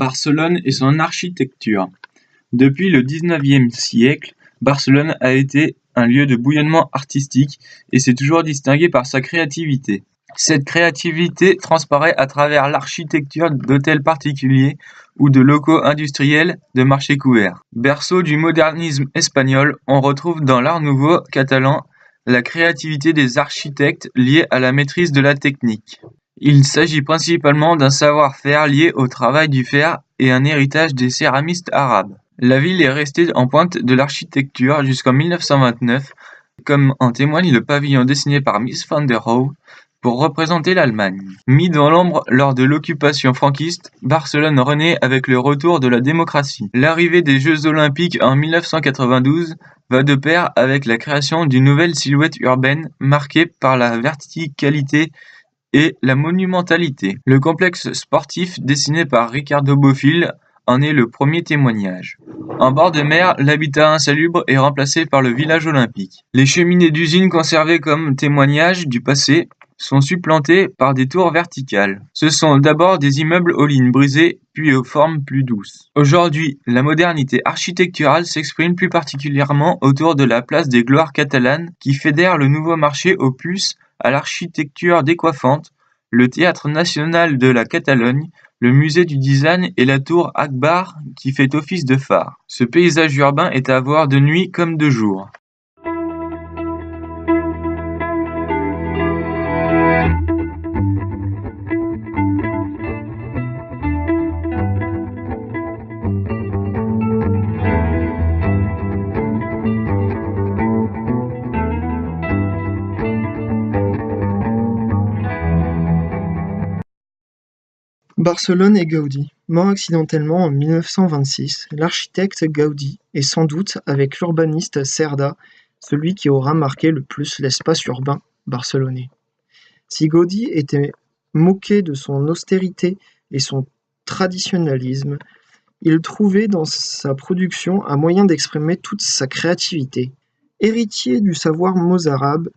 Barcelone et son architecture. Depuis le XIXe siècle, Barcelone a été un lieu de bouillonnement artistique et s'est toujours distingué par sa créativité. Cette créativité transparaît à travers l'architecture d'hôtels particuliers ou de locaux industriels de marchés couverts. Berceau du modernisme espagnol, on retrouve dans l'Art nouveau catalan la créativité des architectes liée à la maîtrise de la technique. Il s'agit principalement d'un savoir-faire lié au travail du fer et un héritage des céramistes arabes. La ville est restée en pointe de l'architecture jusqu'en 1929, comme en témoigne le pavillon dessiné par Mies van der Rohe pour représenter l'Allemagne. Mis dans l'ombre lors de l'occupation franquiste, Barcelone renaît avec le retour de la démocratie. L'arrivée des Jeux olympiques en 1992 va de pair avec la création d'une nouvelle silhouette urbaine marquée par la verticalité et la monumentalité. Le complexe sportif dessiné par Ricardo Bofill en est le premier témoignage. En bord de mer, l'habitat insalubre est remplacé par le village olympique. Les cheminées d'usines conservées comme témoignage du passé sont supplantées par des tours verticales. Ce sont d'abord des immeubles aux lignes brisées, puis aux formes plus douces. Aujourd'hui, la modernité architecturale s'exprime plus particulièrement autour de la place des Gloires catalanes qui fédère le nouveau marché aux puces à l'architecture décoiffante, le Théâtre national de la Catalogne, le musée du design et la tour Akbar qui fait office de phare. Ce paysage urbain est à voir de nuit comme de jour. Barcelone et Gaudí. Mort accidentellement en 1926, l'architecte Gaudí est sans doute, avec l'urbaniste Cerda, celui qui aura marqué le plus l'espace urbain barcelonais. Si Gaudí était moqué de son austérité et son traditionnalisme, il trouvait dans sa production un moyen d'exprimer toute sa créativité. Héritier du savoir mozarabe,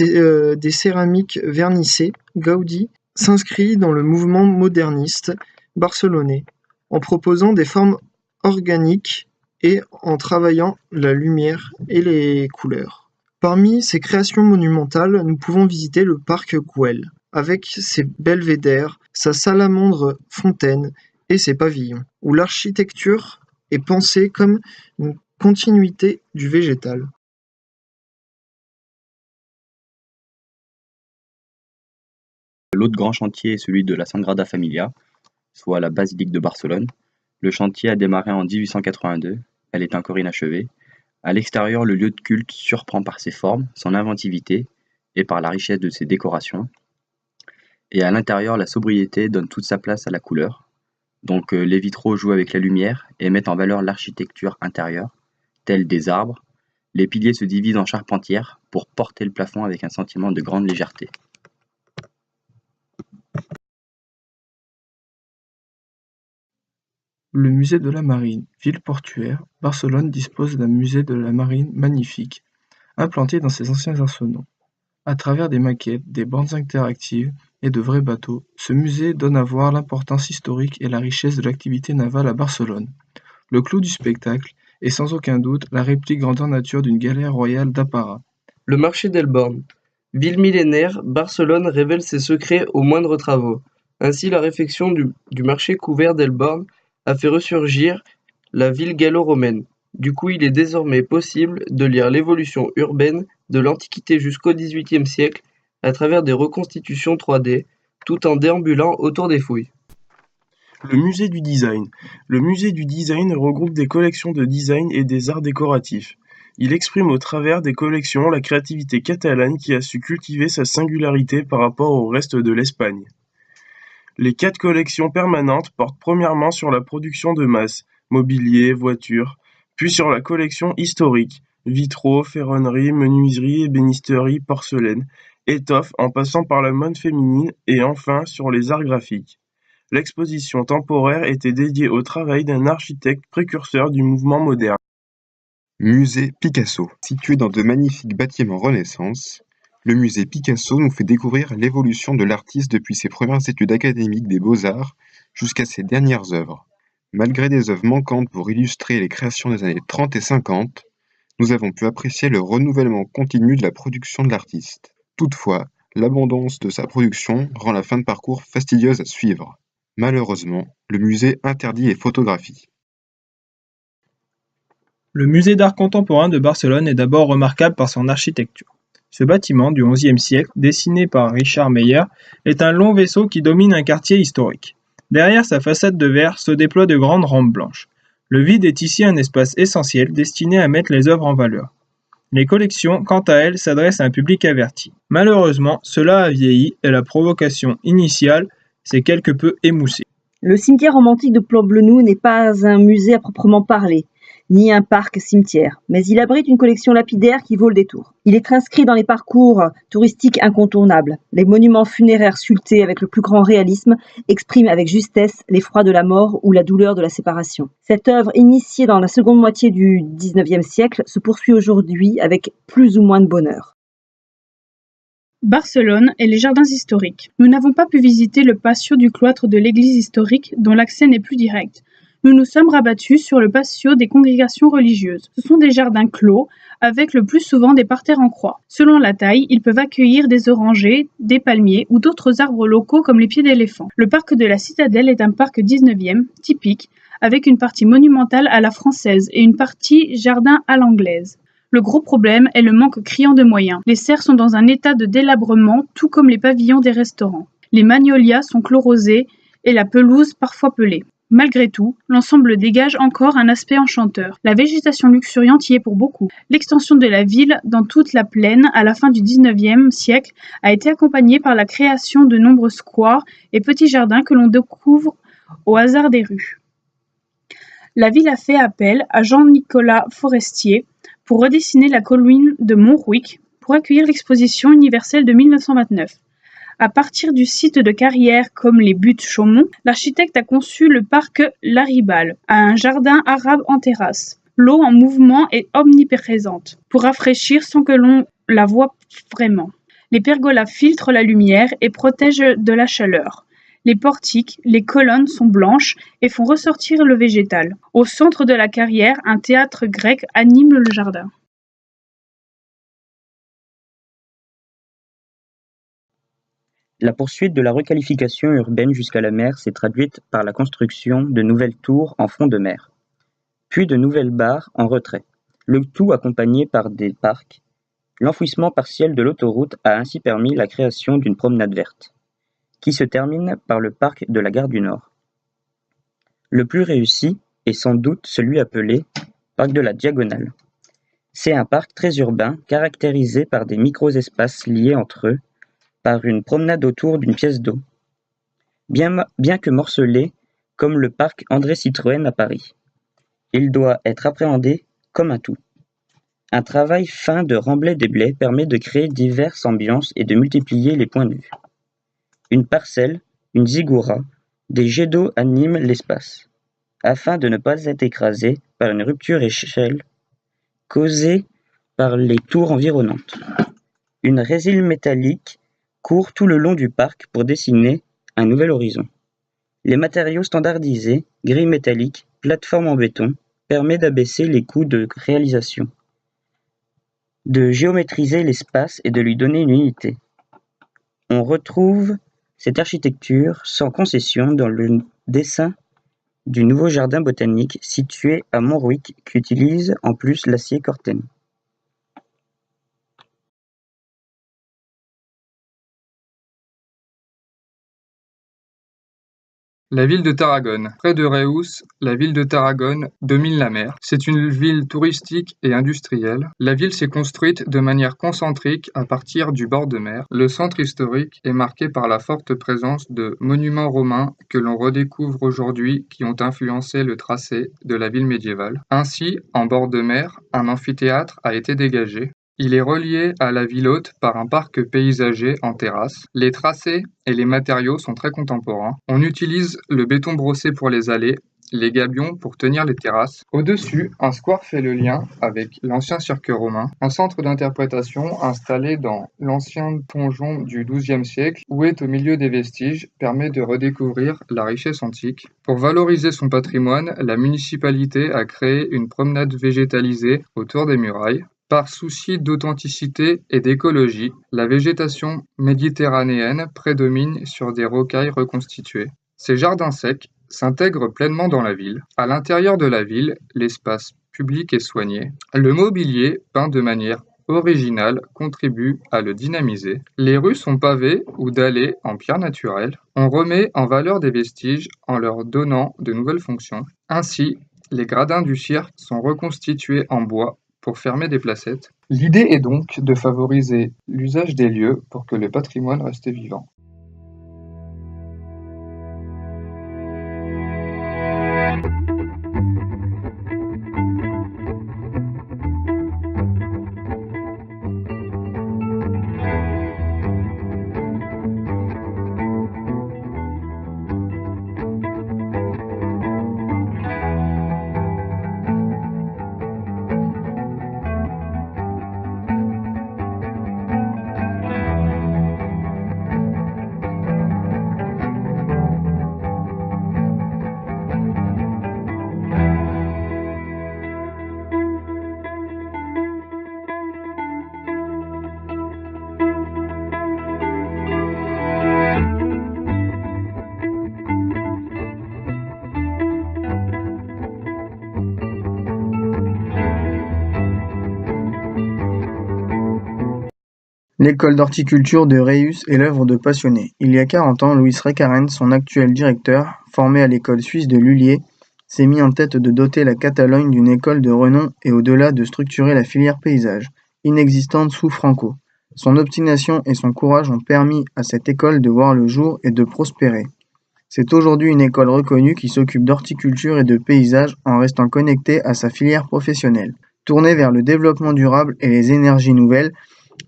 des céramiques vernissées, Gaudí s'inscrit dans le mouvement moderniste barcelonais en proposant des formes organiques et en travaillant la lumière et les couleurs. Parmi ses créations monumentales, nous pouvons visiter le parc Güell, avec ses belvédères, sa salamandre fontaine et ses pavillons, où l'architecture est pensée comme une continuité du végétal. L'autre grand chantier est celui de la Sagrada Familia, soit la basilique de Barcelone. Le chantier a démarré en 1882, elle est encore inachevée. À l'extérieur, le lieu de culte surprend par ses formes, son inventivité et par la richesse de ses décorations. Et à l'intérieur, la sobriété donne toute sa place à la couleur. Donc les vitraux jouent avec la lumière et mettent en valeur l'architecture intérieure, telle des arbres. Les piliers se divisent en charpentières pour porter le plafond avec un sentiment de grande légèreté. Le musée de la Marine, ville portuaire, Barcelone dispose d'un musée de la Marine magnifique, implanté dans ses anciens arsenaux. À travers des maquettes, des bandes interactives et de vrais bateaux, ce musée donne à voir l'importance historique et la richesse de l'activité navale à Barcelone. Le clou du spectacle est sans aucun doute la réplique grandeur nature d'une galère royale d'apparat. Le marché d'Elborn. Ville millénaire, Barcelone révèle ses secrets aux moindres travaux. Ainsi, la réfection du marché couvert d'Elborn a fait ressurgir la ville gallo-romaine. Du coup, il est désormais possible de lire l'évolution urbaine de l'Antiquité jusqu'au XVIIIe siècle à travers des reconstitutions 3D, tout en déambulant autour des fouilles. Le musée du design. Le musée du design regroupe des collections de design et des arts décoratifs. Il exprime au travers des collections la créativité catalane qui a su cultiver sa singularité par rapport au reste de l'Espagne. Les 4 collections permanentes portent premièrement sur la production de masse, mobilier, voitures, puis sur la collection historique, vitraux, ferronnerie, menuiserie, ébénisterie, porcelaine, étoffes en passant par la mode féminine et enfin sur les arts graphiques. L'exposition temporaire était dédiée au travail d'un architecte précurseur du mouvement moderne. Musée Picasso. Situé dans de magnifiques bâtiments Renaissance, le musée Picasso nous fait découvrir l'évolution de l'artiste depuis ses premières études académiques des beaux-arts jusqu'à ses dernières œuvres. Malgré des œuvres manquantes pour illustrer les créations des années 30 et 50, nous avons pu apprécier le renouvellement continu de la production de l'artiste. Toutefois, l'abondance de sa production rend la fin de parcours fastidieuse à suivre. Malheureusement, le musée interdit les photographies. Le musée d'art contemporain de Barcelone est d'abord remarquable par son architecture. Ce bâtiment du XIe siècle, dessiné par Richard Meyer, est un long vaisseau qui domine un quartier historique. Derrière sa façade de verre se déploient de grandes rampes blanches. Le vide est ici un espace essentiel destiné à mettre les œuvres en valeur. Les collections, quant à elles, s'adressent à un public averti. Malheureusement, cela a vieilli et la provocation initiale s'est quelque peu émoussée. Le cimetière romantique de Plan-Blenou n'est pas un musée à proprement parler, ni un parc-cimetière, mais il abrite une collection lapidaire qui vaut le détour. Il est inscrit dans les parcours touristiques incontournables. Les monuments funéraires sculptés avec le plus grand réalisme expriment avec justesse l'effroi de la mort ou la douleur de la séparation. Cette œuvre, initiée dans la seconde moitié du XIXe siècle, se poursuit aujourd'hui avec plus ou moins de bonheur. Barcelone et les jardins historiques. Nous n'avons pas pu visiter le patio du cloître de l'église historique dont l'accès n'est plus direct. Nous nous sommes rabattus sur le patio des congrégations religieuses. Ce sont des jardins clos, avec le plus souvent des parterres en croix. Selon la taille, ils peuvent accueillir des orangers, des palmiers ou d'autres arbres locaux comme les pieds d'éléphant. Le parc de la Citadelle est un parc 19e, typique, avec une partie monumentale à la française et une partie jardin à l'anglaise. Le gros problème est le manque criant de moyens. Les serres sont dans un état de délabrement, tout comme les pavillons des restaurants. Les magnolias sont chlorosés et la pelouse parfois pelée. Malgré tout, l'ensemble dégage encore un aspect enchanteur. La végétation luxuriante y est pour beaucoup. L'extension de la ville dans toute la plaine à la fin du XIXe siècle a été accompagnée par la création de nombreux squares et petits jardins que l'on découvre au hasard des rues. La ville a fait appel à Jean-Nicolas Forestier pour redessiner la colline de Montrouic pour accueillir l'exposition universelle de 1929. À partir du site de carrières comme les Buttes Chaumont, l'architecte a conçu le parc Laribal, un jardin arabe en terrasse. L'eau en mouvement est omniprésente, pour rafraîchir sans que l'on la voie vraiment. Les pergolas filtrent la lumière et protègent de la chaleur. Les portiques, les colonnes sont blanches et font ressortir le végétal. Au centre de la carrière, un théâtre grec anime le jardin. La poursuite de la requalification urbaine jusqu'à la mer s'est traduite par la construction de nouvelles tours en front de mer, puis de nouvelles barres en retrait, le tout accompagné par des parcs. L'enfouissement partiel de l'autoroute a ainsi permis la création d'une promenade verte, qui se termine par le parc de la Gare du Nord. Le plus réussi est sans doute celui appelé parc de la Diagonale. C'est un parc très urbain, caractérisé par des micro-espaces liés entre eux par une promenade autour d'une pièce d'eau, bien que morcelé comme le parc André Citroën à Paris. Il doit être appréhendé comme un tout. Un travail fin de remblai-déblai permet de créer diverses ambiances et de multiplier les points de vue. Une parcelle, une ziggoura, des jets d'eau animent l'espace, afin de ne pas être écrasé par une rupture échelle causée par les tours environnantes. Une résille métallique court tout le long du parc pour dessiner un nouvel horizon. Les matériaux standardisés, grilles métalliques, plateformes en béton, permettent d'abaisser les coûts de réalisation, de géométriser l'espace et de lui donner une unité. On retrouve cette architecture sans concession dans le dessin du nouveau jardin botanique situé à Montrouic qui utilise en plus l'acier Corten. La ville de Tarragone. Près de Reus, la ville de Tarragone domine la mer. C'est une ville touristique et industrielle. La ville s'est construite de manière concentrique à partir du bord de mer. Le centre historique est marqué par la forte présence de monuments romains que l'on redécouvre aujourd'hui qui ont influencé le tracé de la ville médiévale. Ainsi, en bord de mer, un amphithéâtre a été dégagé. Il est relié à la ville haute par un parc paysager en terrasse. Les tracés et les matériaux sont très contemporains. On utilise le béton brossé pour les allées les gabions pour tenir les terrasses. Au-dessus, un square fait le lien avec l'ancien cirque romain, un centre d'interprétation installé dans l'ancien donjon du XIIe siècle, où est au milieu des vestiges, permet de redécouvrir la richesse antique. Pour valoriser son patrimoine, la municipalité a créé une promenade végétalisée autour des murailles. Par souci d'authenticité et d'écologie, la végétation méditerranéenne prédomine sur des rocailles reconstituées. Ces jardins secs s'intègrent pleinement dans la ville. À l'intérieur de la ville, l'espace public est soigné. Le mobilier, peint de manière originale, contribue à le dynamiser. Les rues sont pavées ou dallées en pierre naturelle. On remet en valeur des vestiges en leur donnant de nouvelles fonctions. Ainsi, les gradins du cirque sont reconstitués en bois pour fermer des placettes. L'idée est donc de favoriser l'usage des lieux pour que le patrimoine reste vivant. L'école d'horticulture de Reus est l'œuvre de passionnés. Il y a 40 ans, Luis Recarens, son actuel directeur, formé à l'école suisse de Lullier, s'est mis en tête de doter la Catalogne d'une école de renom et au-delà de structurer la filière paysage, inexistante sous Franco. Son obstination et son courage ont permis à cette école de voir le jour et de prospérer. C'est aujourd'hui une école reconnue qui s'occupe d'horticulture et de paysage en restant connectée à sa filière professionnelle. Tournée vers le développement durable et les énergies nouvelles,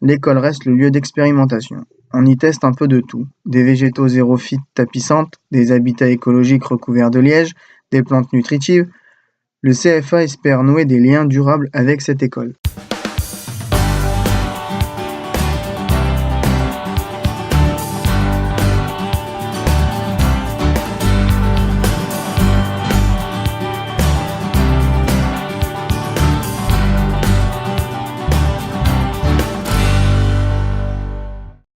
l'école reste le lieu d'expérimentation. On y teste un peu de tout. Des végétaux xérophytes tapissantes, des habitats écologiques recouverts de liège, des plantes nutritives. Le CFA espère nouer des liens durables avec cette école.